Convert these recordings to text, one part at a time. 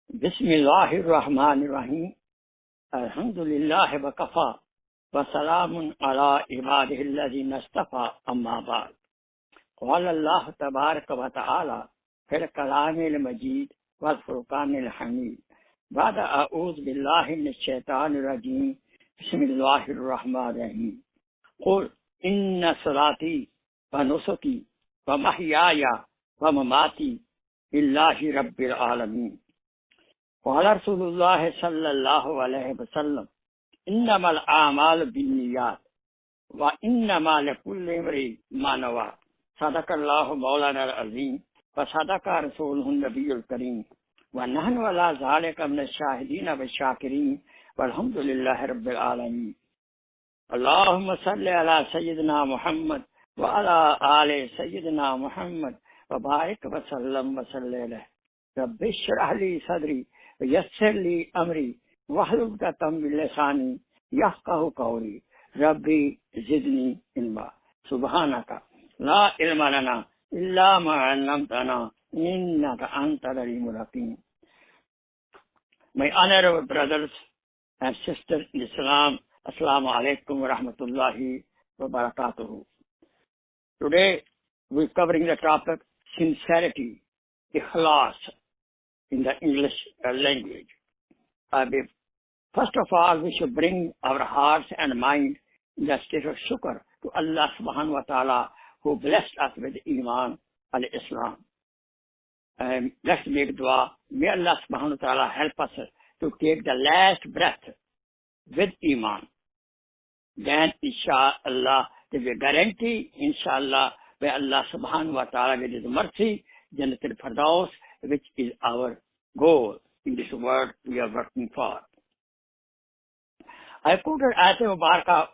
बिस्मिल्लाहिर्रहमानिर्रहीम अल्हम्दुलिल्लाहि वकफ़ा वसलामुन अला इबादिहिल्लज़ीना इस्तफ़ा अम्मा बाद क़ाला अल्लाहु तबारक व तआला फ़िल कलामिल मजीद वल फ़ुरक़ानिल हमीद बाद अऊज़ु बिल्लाहि मिनश शैतानिर रजीम बिस्मिल्लाहिर्रहमानिर्रहीम क़ुल इन्ना सलाती व नुसुकी व महयाया व ममाती लिल्लाहि रब्बिल आलमीन क़ाला रसूलुल्लाह सल्लल्लाहु अलैहि वसल्लम इन्नमल आमालु बिन्नियात व इन्नमा लिकुल्लि इम्रिइन मा नवा सदक़ल्लाहु मौलानाल अज़ीम व सदक़ रसूलुहुन नबियुल करीम व नहनु अला ज़ालिका मिनश शाहिदीन व शाकिरीन वल्हम्दुलिल्लाहि रब्बिल आलमीन। अल्लाहुम्मा सल्लि अला सय्यिदिना मुहम्मद व अला आलि सय्यिदिना मुहम्मद व बारिक व सल्लम व सल्लि अलैहि। रब्बि इश्रह ली सदरी व यस्सिर ली अमरी वहलुल उक़दतम मिन लिसानी यफ़क़हू क़ौली रब्बी ज़िदनी इल्मा सुब्हानका ला इल्मा लना इल्ला मा अल्लमतना इन्नका अंतल अलीमुल हकीम। My honorable brothers and sisters in Islam, Assalamu alaikum wa rahmatullahi wa barakatuhu. Today we're covering the topic sincerity, ikhlas in the English language. First of all, we should bring our hearts and mind in the state of shukr to Allah subhanahu wa ta'ala who blessed us with Iman al-Islam. And let's make dua. May Allah subhanahu wa ta'ala help us to take the last breath with Iman. Then inshallah, there is a guarantee, inshallah, by Allah subhanahu wa ta'ala with His mercy, Jannatul Firdaus, which is our goal in this world we are working for. I quoted Ayat Mubarakah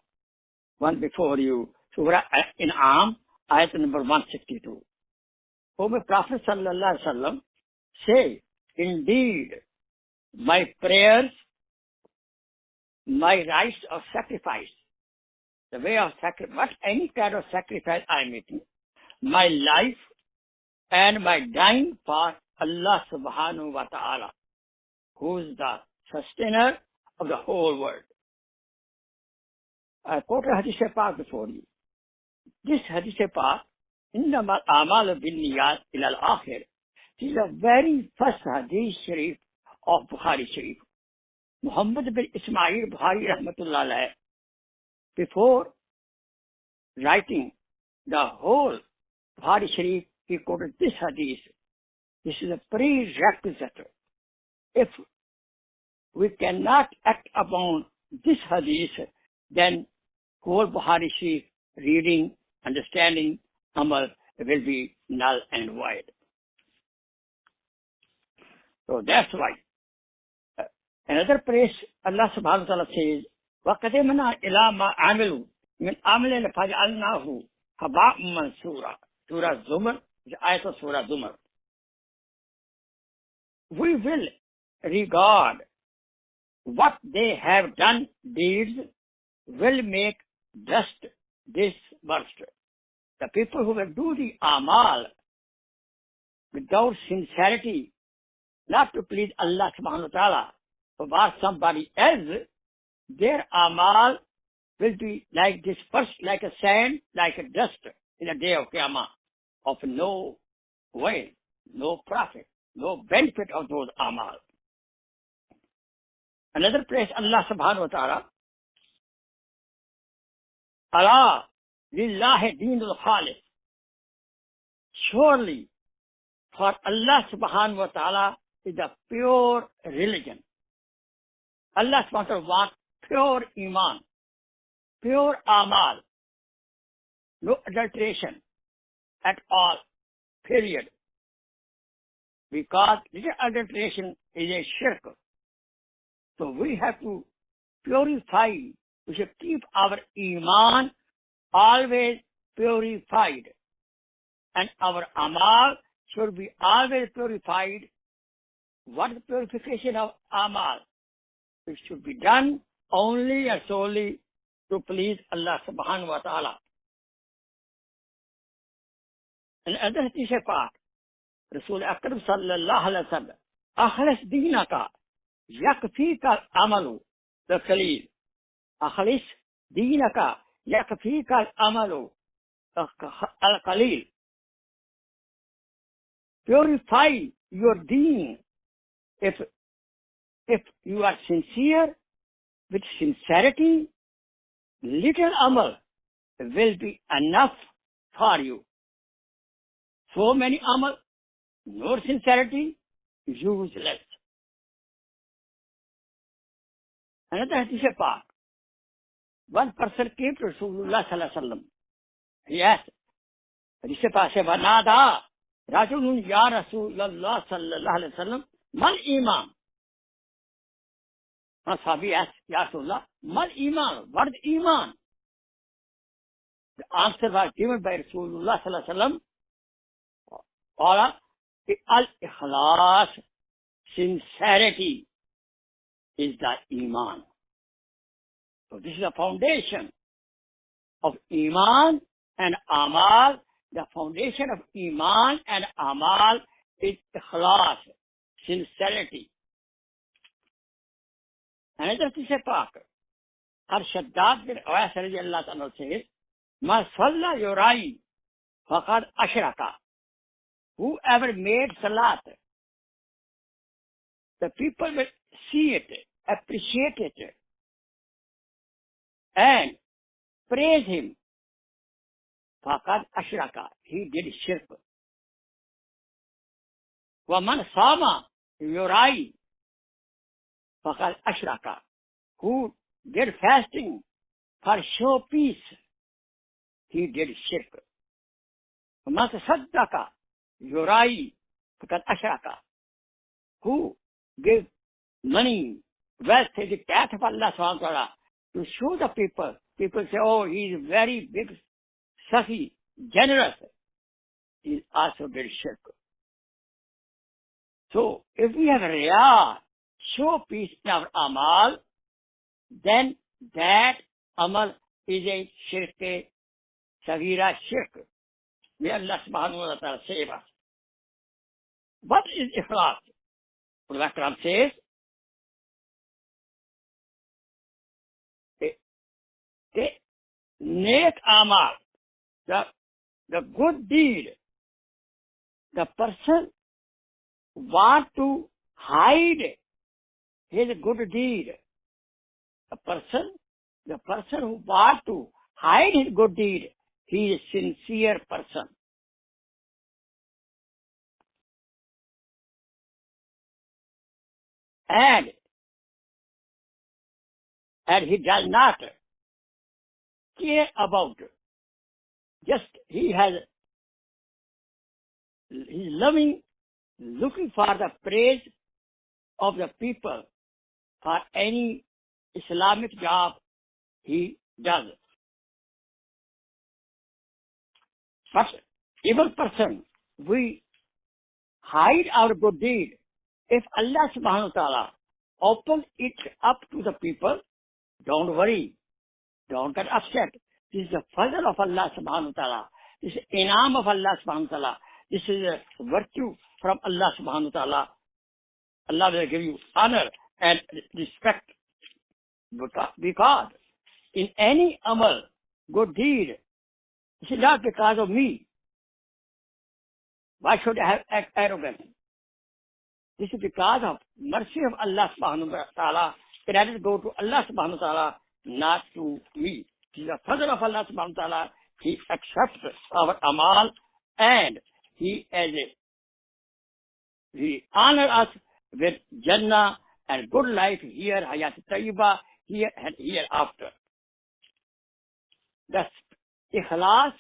one before you, Surah In'am, Ayat number 162. O my Prophet sallallahu alaihi wasallam, say, indeed, my prayers, my rites of sacrifice, the way of sacrifice, any kind of sacrifice I am making, my life and my dying for Allah subhanahu wa ta'ala, who is the sustainer of the whole world. I quoted Hadith Pak before you. This Hadith Pak, Innamal A'malu Binniyat ila al-akhir, this is the very first Hadith Sharif of Bukhari Sharif. Muhammad bin Ismail Bukhari rahmatullah alayh, before writing the whole Bukhari Sharif, he quoted this Hadith. This is a prerequisite. If we cannot act upon this Hadith, then whole Bukhari Sharif reading, understanding, amal will be null and void. So that's why. Another place Allah subhanahu wa ta'ala says, وَقَدِمْنَا إِلَى مَا عَمِلُوا مِنْ عَمْلٍ فَجَعَلْنَاهُ هَبَاءً مَنْثُورًا. Surah Zumar, the ayat of Surah Zumar. We will regard what they have done, deeds, will make dust dispersed. The people who will do the amal without sincerity, not to please Allah subhanahu wa ta'ala, or somebody else, their amal will be like dispersed, like a sand, like a dust in the day of Qiyamah, of no way, no profit, no benefit of those amal. Another place, Allah subhanahu wa ta'ala, Allah lillahi deenul khalis. Surely, for Allah subhanahu wa ta'ala is a pure religion. Allah subhanahu wa ta'ala wants pure iman, pure amal, no adulteration at all, period. Because this adulteration is a shirk. So we have to purify, we should keep our iman always purified. And our amal should be always purified. What is the purification of amal? It should be done only and solely to please Allah subhanahu wa ta'ala. And other Hadith Pak, Rasul Akram sallallahu alaihi wasallam, अखलिस दीना का यकफी का अमलो the कलील, अखलिस दीना का यकफी का अमलो अल कलील, purify your deen. If you are sincere, with sincerity, little amal will be enough for you. So many amal, no sincerity, useless. Another hadith part. One person came to Rasulullah sallallahu alaihi wasallam. He asked, hadith part se banada rajulun ya Rasulullah sallallahu alaihi wasallam, mal iman. Sahabi asked, Ya Rasulullah, mal iman, what is iman? The answer was given by Rasulullah sallallahu alaihi wasallam, al-ikhlas, sincerity is the iman. So this is the foundation of iman and amal. The foundation of iman and amal is ikhlas, sincerity. Another thing is Pak. Shaddad bin Awais radiallahu anhu says, Ma salla yurai faqad ashraka. Whoever made salat, the people will see it, appreciate it, and praise him. Faqad ashraka. He did shirk. Wa man sama yurai faqad ashraka. Who did fasting for show peace, he did shirk. Man saddaka yurai faqad ashraka. Who gave money, wealth, the path of Allah subhanahu wa ta'ala to show the people. People say, oh, he is very big, sahi, generous. He also did shirk. So, if we have riyah, show peace in our amal, then that amal is a shirk, sagira shirk. May Allah subhanahu wa ta'ala save us. What is ikhlas? Prophet Quran says, the nek amal, the good deed, the person want to hide his good deed. The person who want to hide his good deed, he is a sincere person. And he does not care about it. Just he's loving, looking for the praise of the people for any Islamic job he does. But evil person, we hide our good deed. If Allah subhanahu wa ta'ala opens it up to the people, don't worry. Don't get upset. This is the fazl of Allah subhanahu wa ta'ala. This is inam of Allah subhanahu wa ta'ala. This is a virtue from Allah subhanahu wa ta'ala. Allah will give you honor and respect. Because in any amal, good deed, this is not because of me. Why should I have arrogance? This is because of mercy of Allah subhanahu wa ta'ala. Credit go to Allah subhanahu wa ta'ala, not to me. This is the fazl of Allah subhanahu wa ta'ala. He accepts our amal and He honors us with Jannah and good life here, Hayat Tayyibah, here and hereafter. The ikhlas,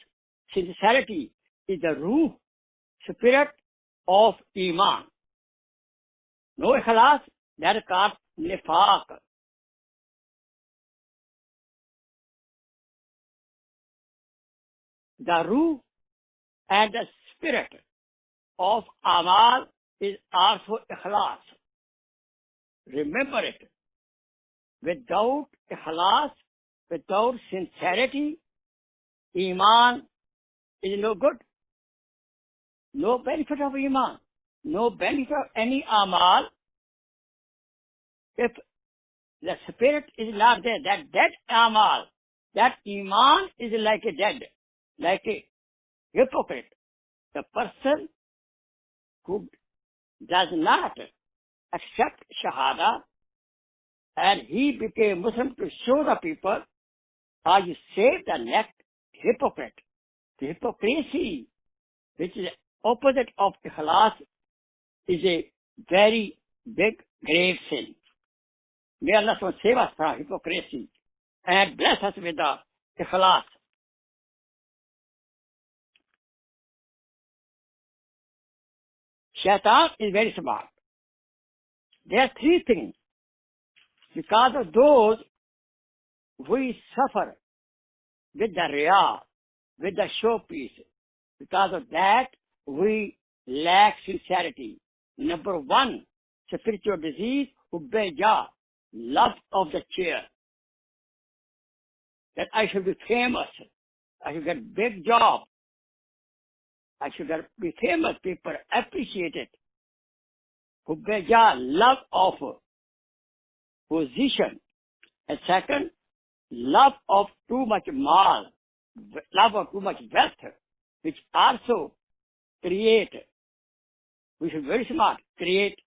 sincerity, is the ruh, spirit of Iman. No ikhlas, that is called nifaq. The ruh and the spirit of amal is also ikhlas. Remember it. Without ikhlas, without sincerity, Iman is no good. No benefit of Iman. no benefit of any amal if the spirit is not there. That dead amal, that iman is like a dead, like a hypocrite. The person who does not accept Shahada and he became Muslim to show the people how you save the neck hypocrite. The hypocrisy, which is opposite of ikhlas, is a very big, grave sin. May Allah save us from hypocrisy and bless us with the ikhlas. Shaitan is very smart. There are three things. Because of those, we suffer with the riyah, with the showpiece. Because of that, we lack sincerity. Number one, spiritual disease, hubbeja, love of the chair. That I should be famous. I should get big job. I should be famous. People appreciate it. Hubbeja, love of position. And second, love of too much mal, love of too much wealth, which also create, we should be very smart, create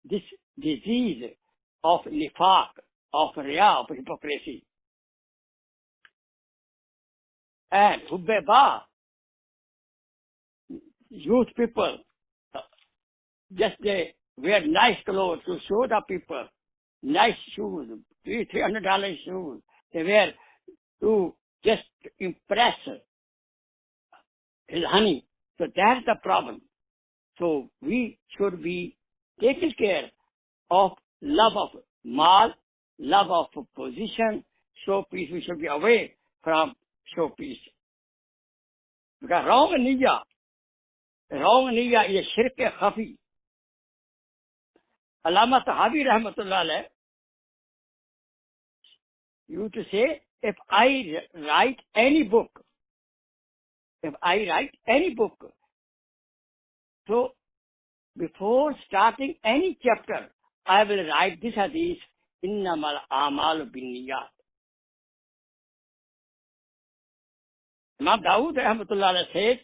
this disease of nifaq, of riya, of hypocrisy. And hubbeba, youth people, just they wear nice clothes to show the people, nice shoes, $300 shoes. They wear to just impress his honey. So that's the problem. So we should be taking care of love of mal, love of position, showpiece. We should be away from showpiece. Because wrong niyyah is a shirk khafi. Allama Tahawi rahmatullah alayh used to say, if I write any book, so before starting any chapter, I will write this hadith, innamal a'malu binniyat. Imam Dawood rahmatullah alayh says,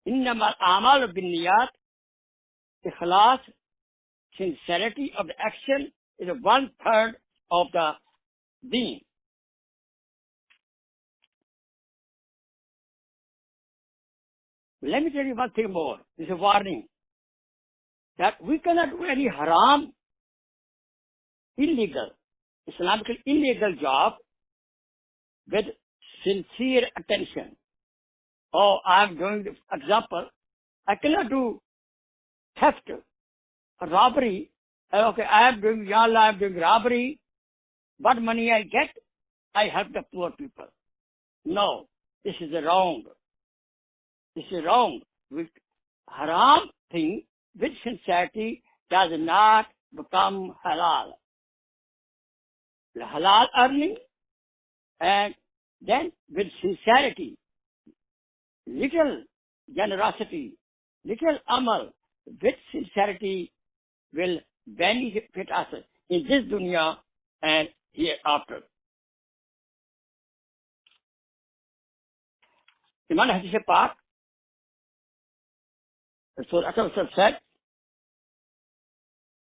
innamal a'malu binniyat, ikhlas, sincerity of the action is 1/3 of the deen. Let me tell you one thing more. This is a warning. That we cannot do any haram, illegal, Islamically illegal job with sincere attention. Oh, I'm doing, example, I cannot do theft, robbery. Okay, I am doing, ya Allah, I am doing robbery. What money I get, I help the poor people. No, this is wrong. This is wrong. With haram thing, with sincerity, does not become halal. The halal earning, and then with sincerity, little generosity, little amal, with sincerity will benefit us in this dunya and hereafter. Imam Hadith Pak, Rasul said,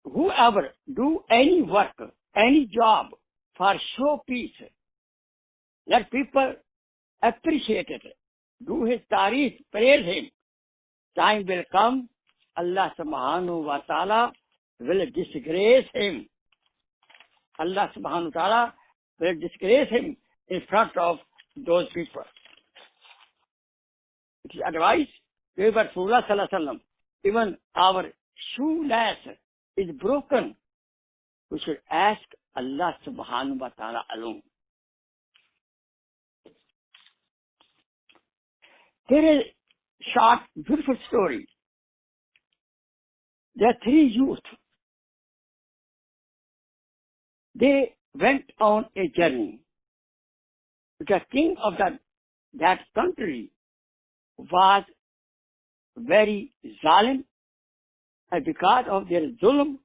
whoever do any work, any job for showpiece, let people appreciate it, do his tarif, praise him. Time will come, Allah subhanahu wa ta'ala will disgrace him. Allah subhanahu wa ta'ala will disgrace him in front of those people. It is advice given by Rasulullah sallallahu alaihi wasallam. Even our shoelace is broken, we should ask Allah subhanahu wa ta'ala alone. There is a short, beautiful story. There are 3 youth. They went on a journey. The king of that country was very zalim, and because of their zulm,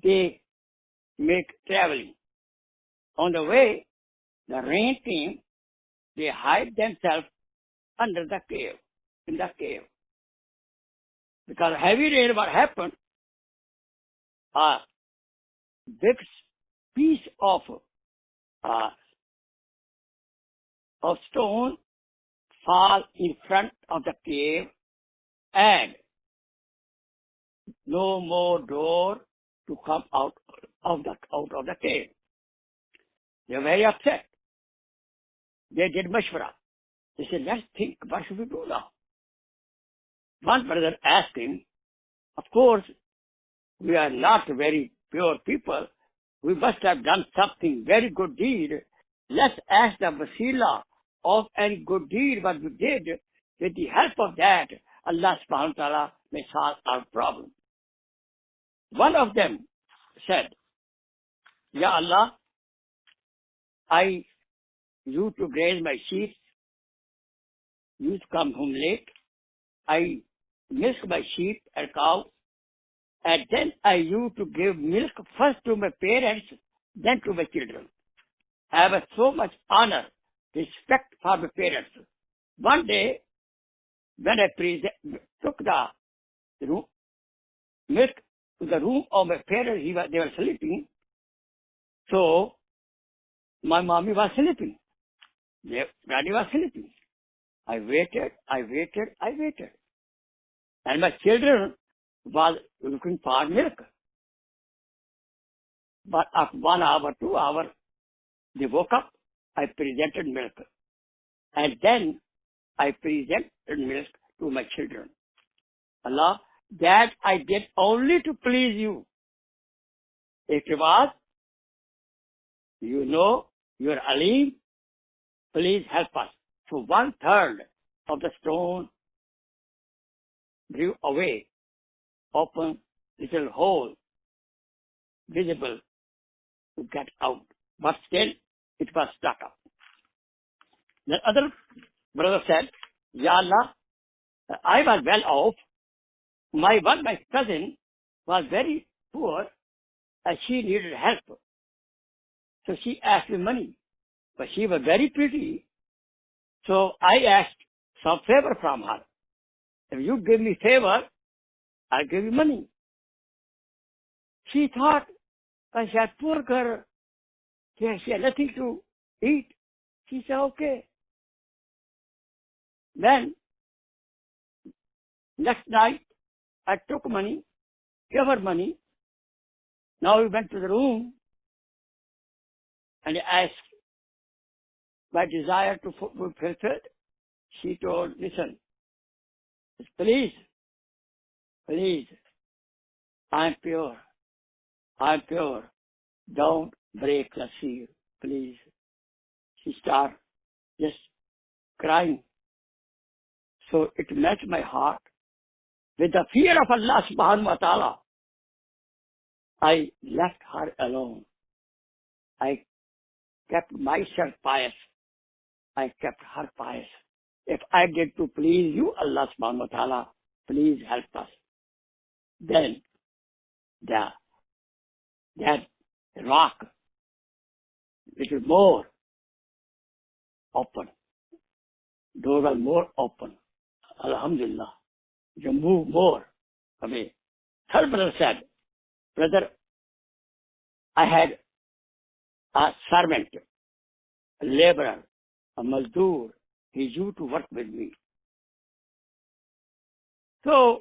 they make traveling. On the way, the rain came, they hide themselves under the cave, in the cave. Because heavy rain, what happened? A big piece of stone fall in front of the cave, and no more door to come out of the cave. They were very upset. They did mashwara. They said, let's think, what should we do now? One brother asked him, of course, we are not very pure people. We must have done something very good deed. Let's ask the wasila of any good deed what we did. With the help of that, Allah subhanahu wa ta'ala may solve our problem. One of them said, Ya Allah, I used to graze my sheep, used to come home late. I milk my sheep and cow, and then I used to give milk first to my parents, then to my children. I have so much honor, respect for my parents. One day, when I took the room, milk to the room of my parents, they were sleeping. So, my mommy was sleeping. Daddy was sleeping. I waited. And my children was looking for milk. But after 1 hour, 2 hours, they woke up. I presented milk. And then I presented milk to my children. Allah, that I did only to please you. If it was, you know, you're Alim, please help us. So 1/3 of the stone grew away, open little hole, visible to get out. But still, it was stuck up. The other brother said, Ya Allah, I was well off. My cousin was very poor and she needed help. So she asked me money. But she was very pretty. So I asked some favor from her. If you give me favor, I'll give you money. She thought, I said, poor girl. She had nothing to eat. She said, okay. Then, next night, I took money, gave her money. Now we went to the room and I asked my desire to be fulfilled. She told, listen, please, I'm pure. Don't break the seal, please. She started just crying. So it melted my heart. With the fear of Allah subhanahu wa ta'ala, I left her alone. I kept myself pious. I kept her pious. If I did to please you, Allah subhanahu wa ta'ala, please help us. Then that rock, little more open. Doors are more open. Alhamdulillah. You move more away. Third brother said, brother, I had a servant, a laborer, a mazdoor. He used to work with me. So,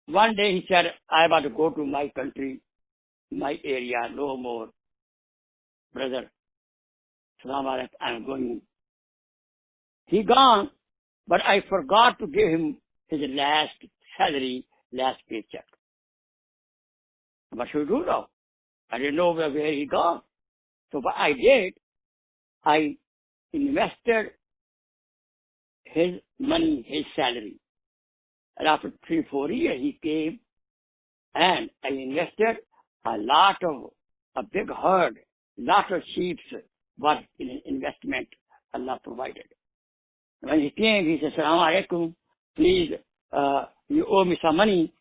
one day he said, I want to go to my country, my area, no more. Brother, Salaam alaikum, I'm going. He gone, but I forgot to give him his last salary, last paycheck. What should we do now? I didn't know where he gone. So what I did, I invested his money, his salary. And after 3-4 years, he came and I invested a big herd, lot of sheep was in investment Allah provided. When he came, he said, Salaam alaikum. please, you owe me some money,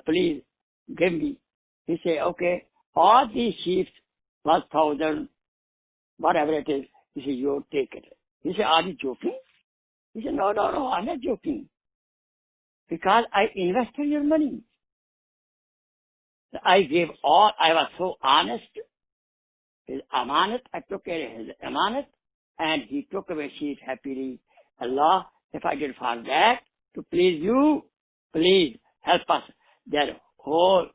please give me. He said, okay, all these sheep, 1,000, whatever it is, he said, you take it. He said, are you joking? He said, no, no, no, I'm not joking. Because I invested your money. I gave all, I was so honest. His amanat, I took care of his amanat, and he took away sheep happily. Allah, if I did for that, to please you, please help us. That whole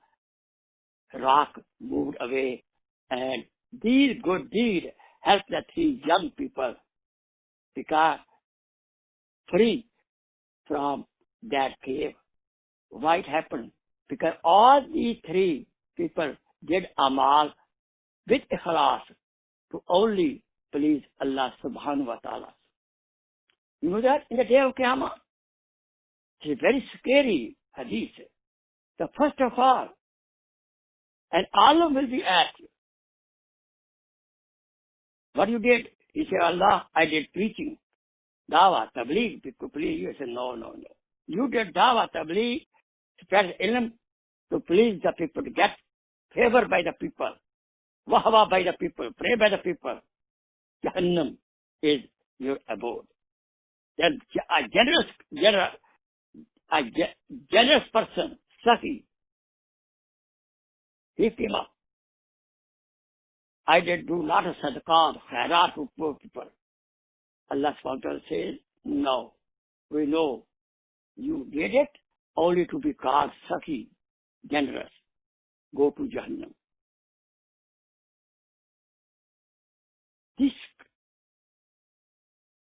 rock moved away, and these good deeds helped the three young people become free from that cave. Why it happened? Because all these three people did amal with ikhlas to only please Allah subhanahu wa ta'ala. You know that in the day of Qiyamah, it's a very scary hadith. The first of all, and Allah will be asked, what you did? He said, Allah, I did preaching, dawah, tabligh, to please you. I said, no, no, no. You did dawah, tabligh, spread ilm to please the people, to get favor by the people, wahwa by the people, pray by the people. Jahannam is your abode. Then a generous person, Safi, he came up. I did do a lot of sadaqah, khairat to poor people. Allah subhanahu wa ta'ala says, no, we know you did it only to be called Safi, generous. Go to Jahannam. This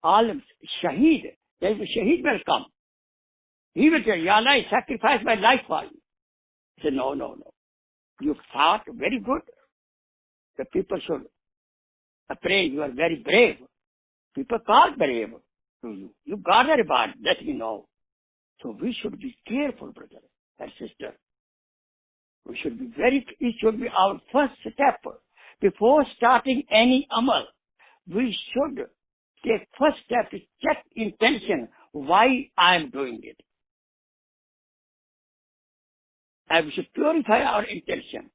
alim, Shaheed, there is a Shaheed will come. He will tell, Ya Allah, I sacrificed my life for you. He said, no, no, no. You fought very good. The people should pray. You are very brave. People call brave to you. You got a reward, let me know. So we should be careful, brother and sister. We should be it should be our first step. Before starting any amal, we should take first step to check intention, why I am doing it. And we should purify our intention.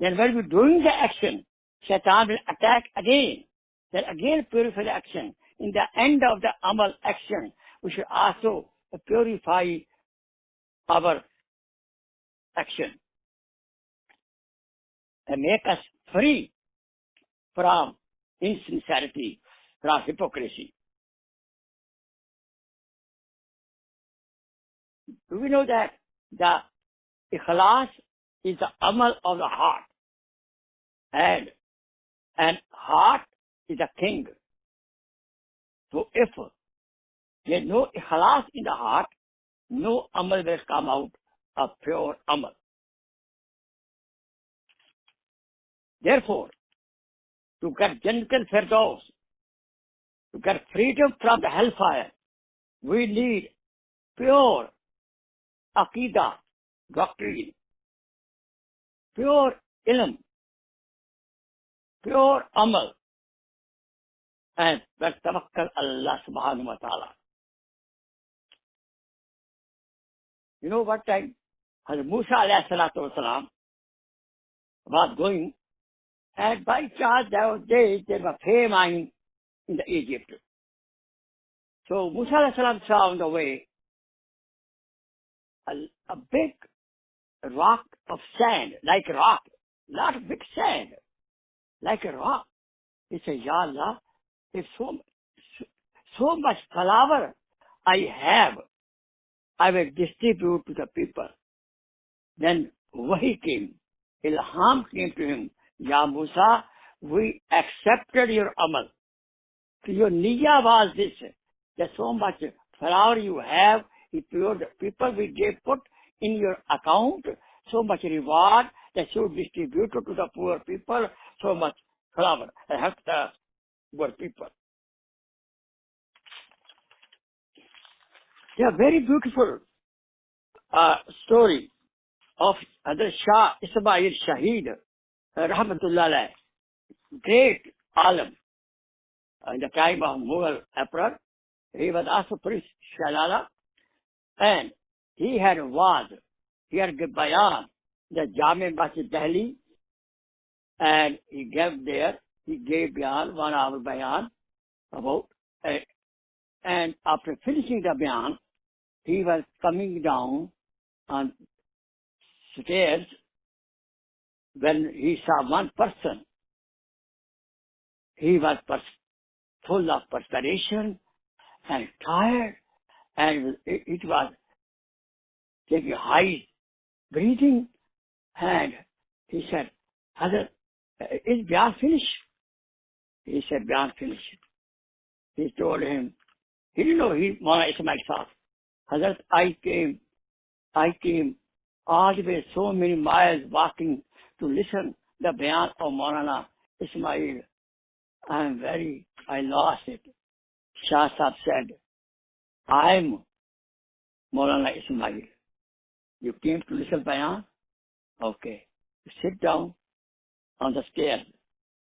Then when we're doing the action, Shaitan will attack again. Then again purify the action. In the end of the amal action, we should also purify our action and make us free from insincerity, from hypocrisy. Do we know that the ikhlas is the amal of the heart, and heart is a king. So if there is no ikhlas in the heart, no amal will come out of pure amal. Therefore, to get Jannatul Firdaus, to get freedom from the hellfire, we need pure aqidah, doctrine, pure ilm, pure amal, and tawakkal Allah subhanahu wa ta'ala. You know what time? Hazrat Musa alayhi salatu wasalam was going, and by chance there was famine in the Egypt. So Musa alayhi salam saw on the way a big rock of sand, like a rock, not a big sand, like a rock. He said, Ya Allah, if so much flour I have, I will distribute to the people. Then Wahi came, Ilham came to him, Ya Musa, we accepted your amal. So your niyyah was this, that so much flour you have, if you the people we gave put in your account, so much reward that should distribute to the poor people, so much flour and help the poor people. They are very beautiful story of Hadrat Shah Ismail Shaheed, Rahmatullah alayh, great alim in the time of Mughal Emperor. He was also Prince Shalala. And he had a wa'z, he had a bayan, the Jami Masjid Delhi, and he gave bayan, 1 hour bayan about, and after finishing the bayan, he was coming down on stairs when he saw one person. He was full of perspiration and tired, and it was taking high breathing, and he said, Hazrat, is bayan finished? He said, bayan finished. He told him, he didn't know he Maulana Ismail Saab. Hazrat, I came all the way so many miles walking to listen the bayan of Maulana Ismail. I lost it. Shah Saab said, I'm Maulana Ismail. You came to listen bayan? Okay. Sit down on the stairs.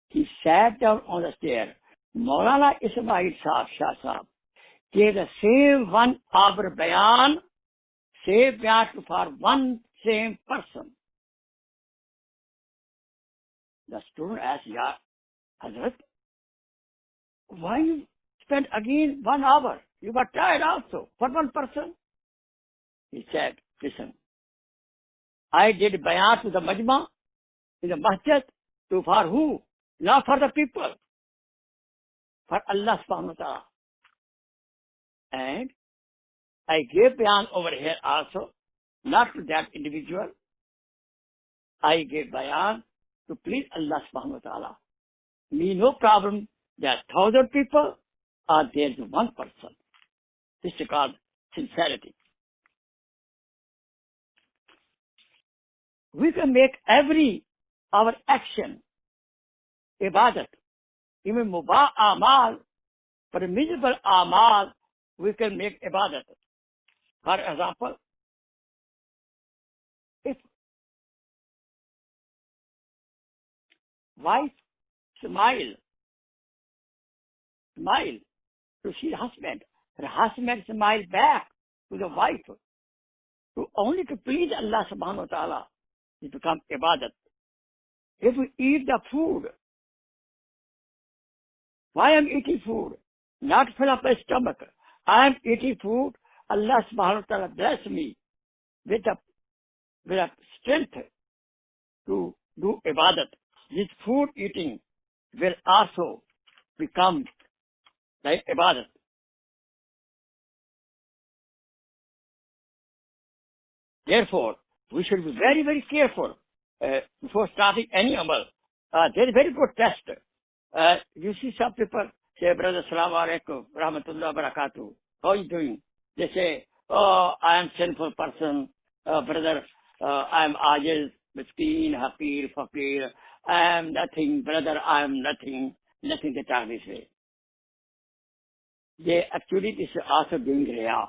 He sat down on the stair. Maulana Ismail Saab, Shah Saab, gave the same 1 hour bayan, same bayan for one same person. The student asked, Ya Hazrat, why you spend again 1 hour? You got tired also for one person. He said, listen, I did bayan to the majma in the masjid for who? Not for the people, for Allah subhanahu wa ta'ala. And I gave bayan over here also, not to that individual. I gave bayan to please Allah subhanahu wa ta'ala. Me no problem. There are 1,000 people or there is one person. This is called sincerity. We can make our action ibadat. Even mubah amal, permissible amal, we can make ibadat. For example, if wife smile to see husband, her husband smile back to the wife, only to please Allah subhanahu wa ta'ala, it becomes ibadat. If we eat the food, why I'm eating food? Not fill up my stomach. I'm eating food. Allah subhanahu wa ta'ala bless me with a strength to do ibadat. This food eating will also become like ibadat. Therefore, we should be very, very careful before starting any amal. There is a very good test. You see some people say, brother, Assalamu alaikum, rahmatullah, barakatuh. How are you doing? They say, oh, I am sinful person. Brother, I am ajiz, miskeen, haqir, faqir. I am nothing, brother, I am nothing. Nothing they talk this way. They actually, this is also doing riyah.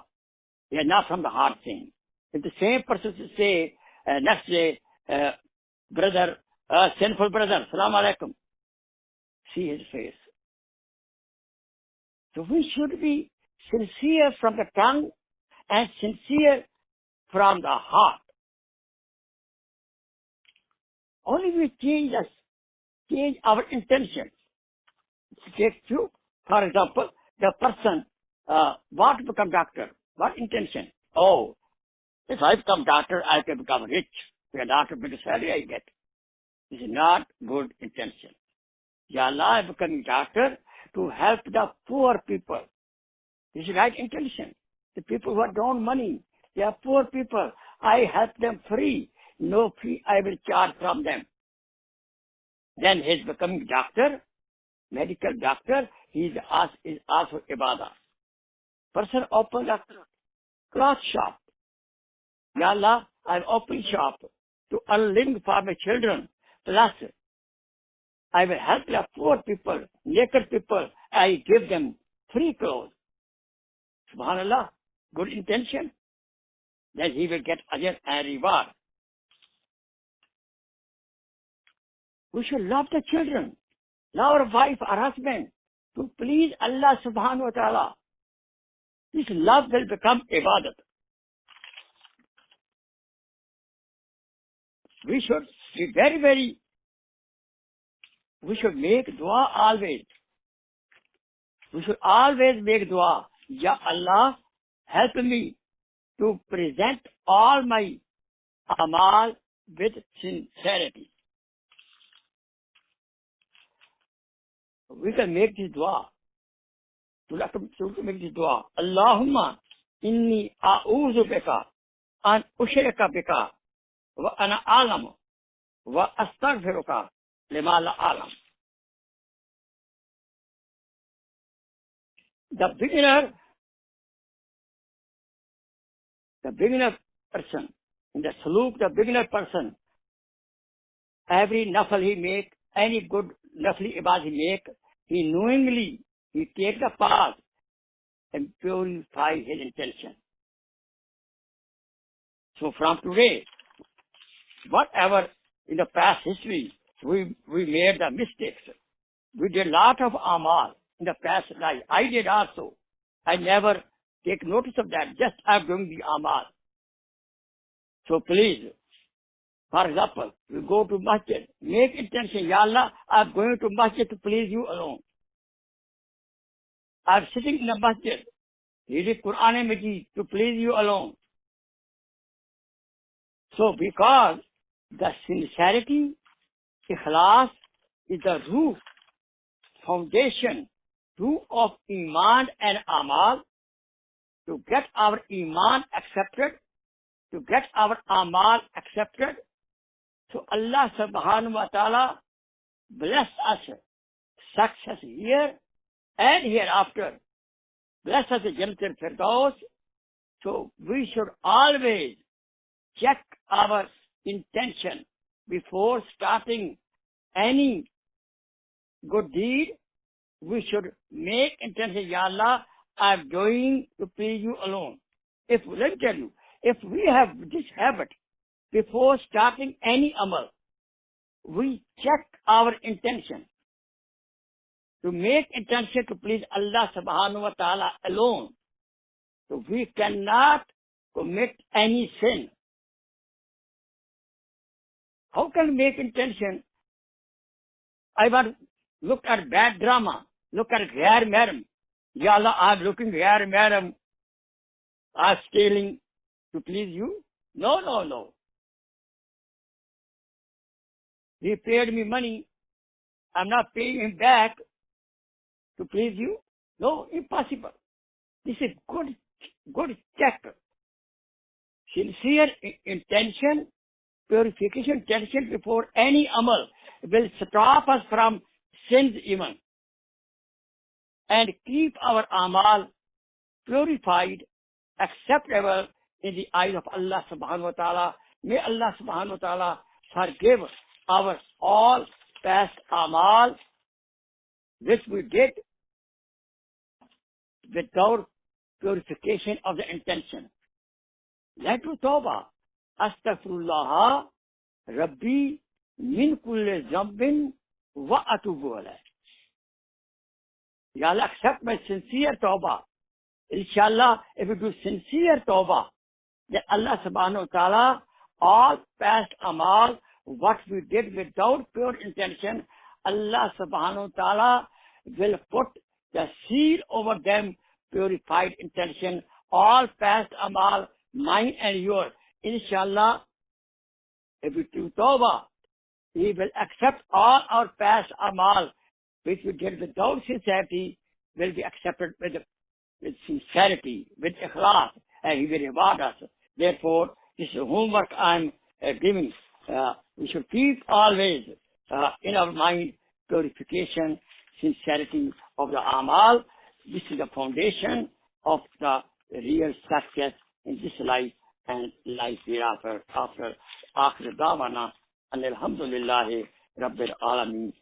They are not from the heart thing. If the same person say, next day, brother, sinful brother, Assalamu alaikum, see his face. So we should be sincere from the tongue and sincere from the heart. Only we change our intention. Take two. For example, the person want to become doctor. What intention? Oh, if I become doctor, I can become rich. If a doctor, bigger salary I get. This is not good intention. Ya Allah, I become doctor to help the poor people. This is right intention. The people who don't money, they are poor people. I help them free. No fee I will charge from them. Then he is becoming doctor, medical doctor. He is also ibadah. Person opens a cloth shop. Ya Allah, I open shop to earn living for my children. Plus, I will help the poor people, naked people. I give them free clothes. Subhanallah, good intention. Then he will get ajr and reward. We should love the children, love our wife or husband to please Allah subhanahu wa ta'ala. This love will become ibadat. we should be very, we should make dua always. We should always make dua. Ya Allah, help me to present all my amal with sincerity. We can make this dua. To make this dua. Allahumma inni a'udhu bika an ushrika bika wa ana alam wa astaghfiruka lima la alam. The beginner person, in the saluk, the beginner person, every nafal he make, any good nafli ibad he make, he knowingly, he take the path and purify his intention. So from today, whatever in the past history, we made the mistakes. We did a lot of amal in the past life. I did also. I never take notice of that. Just I'm doing the amal. So please, for example, we go to masjid, make intention, Ya Allah, I'm going to masjid to please you alone. I'm sitting in the masjid, reading Quran Majid to please you alone. So because the sincerity, ikhlas, is the root, foundation, root of iman and amal, to get our iman accepted, to get our amal accepted. So Allah subhanahu wa ta'ala bless us success here and hereafter. Bless us with Jannatul Firdaus. So we should always check our intention before starting any good deed. We should make intention, Ya Allah, I'm doing to please you alone. Let me tell you, if we have this habit, before starting any amal, we check our intention to make intention to please Allah subhanahu wa ta'ala alone. So we cannot commit any sin. How can we make intention? I want to look at bad drama, look at ghair mahram. Ya Allah, I'm looking ghair mahram. I'm stealing to please you. No. He paid me money. I'm not paying him back to please you. No, impossible. This is good check. Sincere intention, purification intention before any amal will stop us from sins even and keep our amal purified, acceptable in the eyes of Allah subhanahu wa ta'ala. May Allah subhanahu wa ta'ala forgive our all past amal which we did without purification of the intention. Let us tawbah. Astaghfirullah Rabbi min kulli zambin wa atubu alayh. Ya Allah, accept my sincere tawbah. Inshallah, if we do sincere tawbah, then Allah subhanahu wa ta'ala, all past amal, what we did without pure intention, Allah subhanahu wa ta'ala will put the seal over them, purified intention, all past amal, mine and yours. Inshallah, if we do tawbah, He will accept all our past amal, which we did without sincerity, will be accepted with sincerity, with ikhlas, and He will reward us. Therefore, this is homework I'm giving. We should keep always in our mind purification, sincerity of the amal. This is the foundation of the real success in this life and life hereafter. After akhir dawana, and alhamdulillahi rabbil alamin.